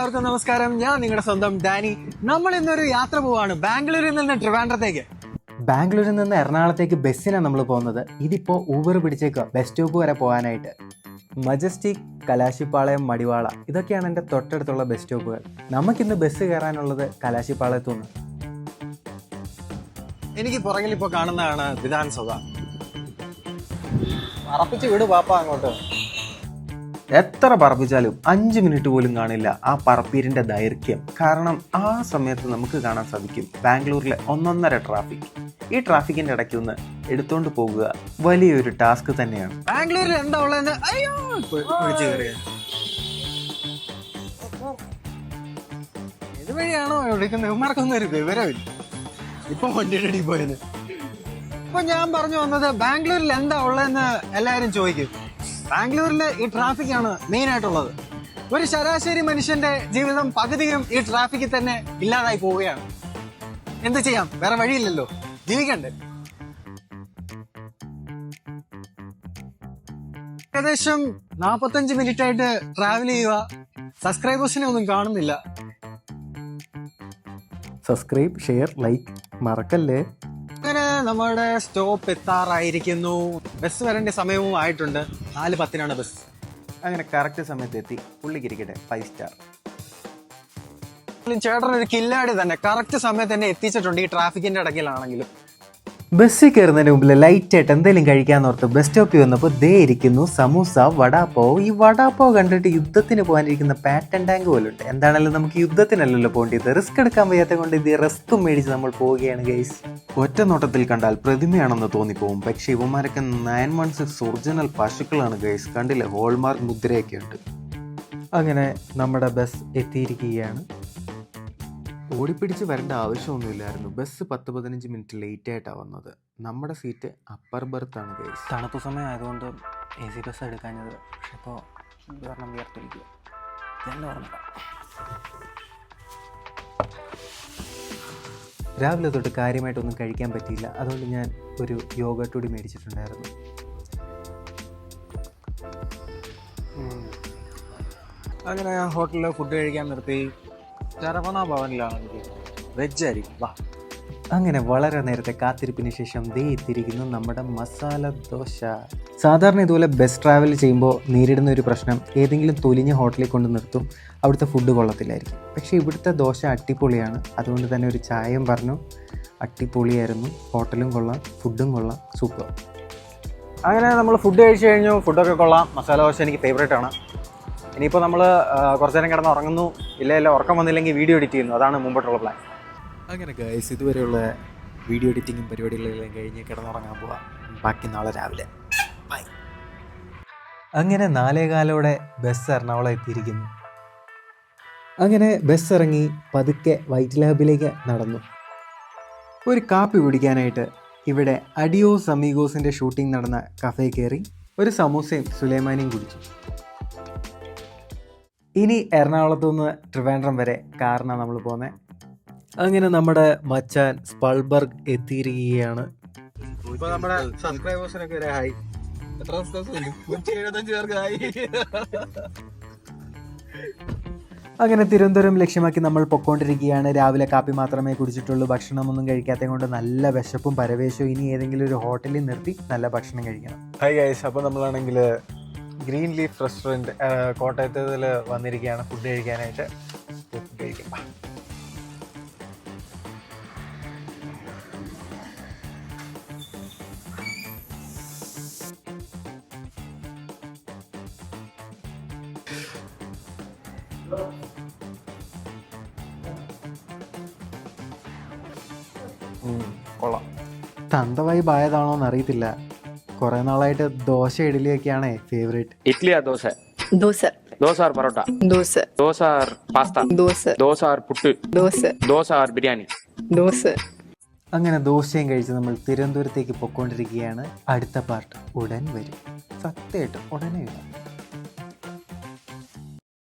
എല്ലാവർക്കും നമസ്കാരം. ഞാൻ നിങ്ങളുടെ സ്വന്തം ഡാനി. നമ്മൾ ഇന്നൊരു യാത്ര പോവാണ് ബാംഗ്ലൂരിൽ നിന്ന് ട്രിവാൻഡ്രത്തേക്ക്. ബാംഗ്ലൂരിൽ നിന്ന് എറണാകുളത്തേക്ക് ബസ്സിനാണ് നമ്മൾ പോകുന്നത്. ഇതിപ്പോൾ ഊബർ പിടിച്ചേക്കുക ബസ് സ്റ്റോപ്പ് വരെ പോകാനായിട്ട്. മജസ്റ്റിക്, കലാശിപ്പാളയം, മടിവാള ഇതൊക്കെയാണ് എൻ്റെ തൊട്ടടുത്തുള്ള ബസ് സ്റ്റോപ്പുകൾ. നമുക്കിന്ന് ബസ് കയറാനുള്ളത് കലാശിപ്പാളയത്തു നിന്ന്. എനിക്ക് പുറകിൽ ഇപ്പോൾ കാണുന്നതാണ് വിധാൻസഭ. പറപ്പിച്ച് വിട് പാപ്പ അങ്ങോട്ട്. എത്ര പറപ്പിച്ചാലും 5 മിനിറ്റ് പോലും കാണില്ല ആ പറപ്പീരിൻ്റെ ദൈർഘ്യം. കാരണം ആ സമയത്ത് നമുക്ക് കാണാൻ സാധിക്കും ബാംഗ്ലൂരിലെ 1.5 ട്രാഫിക്. ഈ ട്രാഫിക്കിൻ്റെ ഇടയ്ക്ക് ഒന്ന് എടുത്തോണ്ട് പോകുക വലിയൊരു ടാസ്ക് തന്നെയാണ്. ബാംഗ്ലൂരിൽ എന്താ ഉള്ളതെന്ന് ഇതുവഴിയാണോ വിളിക്കുന്നത്? ഇവന്മാർക്കൊന്നും ഒരു വിവരമില്ല. ഇപ്പൊ വണ്ടിയുടെ പോയത്. ഇപ്പൊ ഞാൻ പറഞ്ഞു വന്നത് ബാംഗ്ലൂരിൽ എന്താ ഉള്ളതെന്ന് എല്ലാവരും ചോദിക്കും. ബാംഗ്ലൂരിൽ ഈ ട്രാഫിക്കാണ് മെയിൻ ആയിട്ടുള്ളത്. ഒരു ശരാശരി മനുഷ്യന്റെ ജീവിതം പകുതിയും ഈ ട്രാഫിക്കിൽ തന്നെ ഇല്ലാതായി പോവുകയാണ്. എന്ത് ചെയ്യാം, വേറെ വഴിയില്ലല്ലോ, ജീവിക്കണ്ടേ. ഏകദേശം 45 മിനിറ്റ് ആയിട്ട് ട്രാവൽ ചെയ്യുക. സബ്സ്ക്രൈബേഴ്സിനെ ഒന്നും കാണുന്നില്ല. സബ്സ്ക്രൈബ്, ഷെയർ, ലൈക്ക് മറക്കല്ലേ. അങ്ങനെ നമ്മുടെ സ്റ്റോപ്പ് എത്താറായിരിക്കുന്നു. ബസ് വരേണ്ട സമയവും ആയിട്ടുണ്ട്. 4:10 ബസ്. അങ്ങനെ കറക്റ്റ് സമയത്ത് എത്തി. പുള്ളിക്കിരിക്കട്ടെ 5 സ്റ്റാർ. ചേട്ടൻ ഒരു കില്ലാടി തന്നെ. കറക്റ്റ് സമയത്ത് തന്നെ എത്തിച്ചിട്ടുണ്ട് ഈ ട്രാഫിക്കിന്റെ ഇടയ്ക്കിലാണെങ്കിലും. ബസ്സിൽ കയറുന്നതിന് മുമ്പിൽ ലൈറ്റായിട്ട് എന്തെങ്കിലും കഴിക്കാന്ന് ഓർത്ത് ബസ് സ്റ്റോപ്പിൽ വന്നപ്പോൾ ദേ ഇരിക്കുന്നു സമൂസ, വടാപ്പാവ്. ഈ വടാപ്പാവ് കണ്ടിട്ട് യുദ്ധത്തിന് പോകാനിരിക്കുന്ന പാറ്റൻ ടാങ്ക് പോലെ ഉണ്ട്. എന്താണെങ്കിലും നമുക്ക് യുദ്ധത്തിനല്ലല്ലോ പോകേണ്ടത്. റിസ്ക് എടുക്കാൻ വയ്യാത്ത കൊണ്ട് ഇത് റിസ്ക്കും മേടിച്ച് നമ്മൾ പോവുകയാണ് ഗൈസ്. ഒറ്റ നോട്ടത്തിൽ കണ്ടാൽ പ്രതിമയാണെന്ന് തോന്നിപ്പോവും. പക്ഷെ ഇവന്മാരൊക്കെ 916 ഒറിജിനൽ പശുക്കളാണ് ഗൈസ്. കണ്ടില്ലേ, ഹോൾമാർക്ക് മുദ്രയൊക്കെ ഉണ്ട്. അങ്ങനെ നമ്മുടെ ബസ് എത്തിയിരിക്കുകയാണ്. ഓടിപ്പിടിച്ച് വരേണ്ട ആവശ്യമൊന്നുമില്ലായിരുന്നു. ബസ് 10-15 മിനിറ്റ് ലേറ്റ് ആയിട്ടാണ് വന്നത്. നമ്മുടെ സീറ്റ് അപ്പർ ബർത്താണ് ഗൈസ്. തണുപ്പ് സമയം ആയതുകൊണ്ട് AC ബസ് എടുക്കാഞ്ഞത്. പക്ഷെ ഇപ്പോൾ കാരണം വിയർത്തൊലിക്കുക തന്നെ പറഞ്ഞ. രാവിലെ തൊട്ട് കാര്യമായിട്ടൊന്നും കഴിക്കാൻ പറ്റിയില്ല. അതുകൊണ്ട് ഞാൻ ഒരു യോഗ ടൂടി മേടിച്ചിട്ടുണ്ടായിരുന്നു. അങ്ങനെ ഹോട്ടലിൽ ഫുഡ് കഴിക്കാൻ നിർത്തി. ചരവണ ഭവനിലാണ് വെജ് ആയിരിക്കും. വാ. അങ്ങനെ വളരെ നേരത്തെ കാത്തിരിപ്പിന് ശേഷം ദേ എത്തിയിരിക്കുന്നു നമ്മുടെ മസാല ദോശ. സാധാരണ ഇതുപോലെ ബസ് ട്രാവൽ ചെയ്യുമ്പോൾ നേരിടുന്ന ഒരു പ്രശ്നം, ഏതെങ്കിലും തൊലിഞ്ഞ ഹോട്ടലിൽ കൊണ്ട് നിർത്തും, അവിടുത്തെ ഫുഡ് കൊള്ളത്തില്ലായിരിക്കും. പക്ഷേ ഇവിടുത്തെ ദോശ അടിപൊളിയാണ്. അതുകൊണ്ട് തന്നെ ഒരു ചായയും പറഞ്ഞു. അടിപൊളിയായിരുന്നു. ഹോട്ടലും കൊള്ളാം, ഫുഡും കൊള്ളാം, സൂപ്പർ. അങ്ങനെ നമ്മൾ ഫുഡ് കഴിച്ച് കഴിഞ്ഞു. ഫുഡൊക്കെ കൊള്ളാം. മസാല ദോശ എനിക്ക് ഫേവറേറ്റ് ആണ്. ഇനിയിപ്പോൾ നമ്മൾ കുറച്ച് നേരം കിടന്ന് ഉറങ്ങുന്നു. ഇല്ല ഉറക്കം വന്നില്ലെങ്കിൽ വീഡിയോ എഡിറ്റ് ചെയ്യുന്നു. അതാണ് മുമ്പോട്ടുള്ള പ്ലാൻ. അങ്ങനെ ഗൈസ്, ഇതുവരെയുള്ള വീഡിയോ എഡിറ്റിങ്ങും പരിപാടികളെല്ലാം കഴിഞ്ഞ് കിടന്നുറങ്ങാൻ പോവാം. ബാക്കി നാളെ രാവിലെ. ബൈ. അങ്ങനെ 4:15 ബസ് എറണാകുളം എത്തിയിരിക്കുന്നു. അങ്ങനെ ബസ് ഇറങ്ങി പതുക്കെ വൈറ്റ് ലാബിലേക്ക് നടന്നു. ഒരു കാപ്പി കുടിക്കാനായിട്ട് ഇവിടെ അഡിയോസ് അമീഗോസിൻ്റെ ഷൂട്ടിംഗ് നടന്ന കഫേ കയറി ഒരു സമൂസയും സുലൈമാനിയും കുടിച്ചു. ഇനി എറണാകുളത്തു നിന്ന് ട്രിവാൻഡ്രം വരെ കാറിനാണ് നമ്മൾ പോകുന്നത്. അങ്ങനെ നമ്മുടെ മച്ചാൻ സ്പൾബർഗ് എത്തിയിരിക്കുകയാണ്. ഇപ്പോൾ നമ്മുടെ സബ്സ്ക്രൈബേഴ്സിനൊക്കെ ഒരു ഹായ്. എത്ര സബ്സ്ക്രൈബേഴ്സ്? 175 പേർക്ക് ഹായ്. അങ്ങനെ തിരുവനന്തപുരം ലക്ഷ്യമാക്കി നമ്മൾ പൊക്കോണ്ടിരിക്കുകയാണ്. രാവിലെ കാപ്പി മാത്രമേ കുടിച്ചിട്ടുള്ളൂ. ഭക്ഷണമൊന്നും കഴിക്കാത്തത് കൊണ്ട് നല്ല വിശപ്പും പരവേശവും. ഇനി ഏതെങ്കിലും ഒരു ഹോട്ടലിൽ നിർത്തി നല്ല ഭക്ഷണം കഴിക്കണം. ഹായ് ഗൈസ്, അപ്പോൾ നമ്മളാണെങ്കിൽ ഗ്രീൻ ലീഫ് റെസ്റ്റോറൻറ്റ് കോട്ടയത്തിൽ വന്നിരിക്കുകയാണ് ഫുഡ് കഴിക്കാനായിട്ട്. ഫുഡ് കഴിക്കാം. കൊള്ളാം. തന്തവായി ബായതാണോ എന്നറിയത്തില്ല. കുറെ നാളായിട്ട് ദോശ ഇഡ്ഡലിയൊക്കെയാണ് ഫേവറേറ്റ്. ഇഡ്ലിയാ dosa? Dosa. Dosa or parotta? Dosa. Dosa or pasta? Dosa. Dosa or puttu? Dosa. Dosa or biryani? Dosa. അങ്ങനെ ദോശയും കഴിച്ച് നമ്മൾ തിരുവനന്തപുരത്തേക്ക് പൊക്കോണ്ടിരിക്കുകയാണ്. അടുത്ത പാർട്ട് ഉടൻ വരും. സത്യമായിട്ടും ഉടനെ വരും.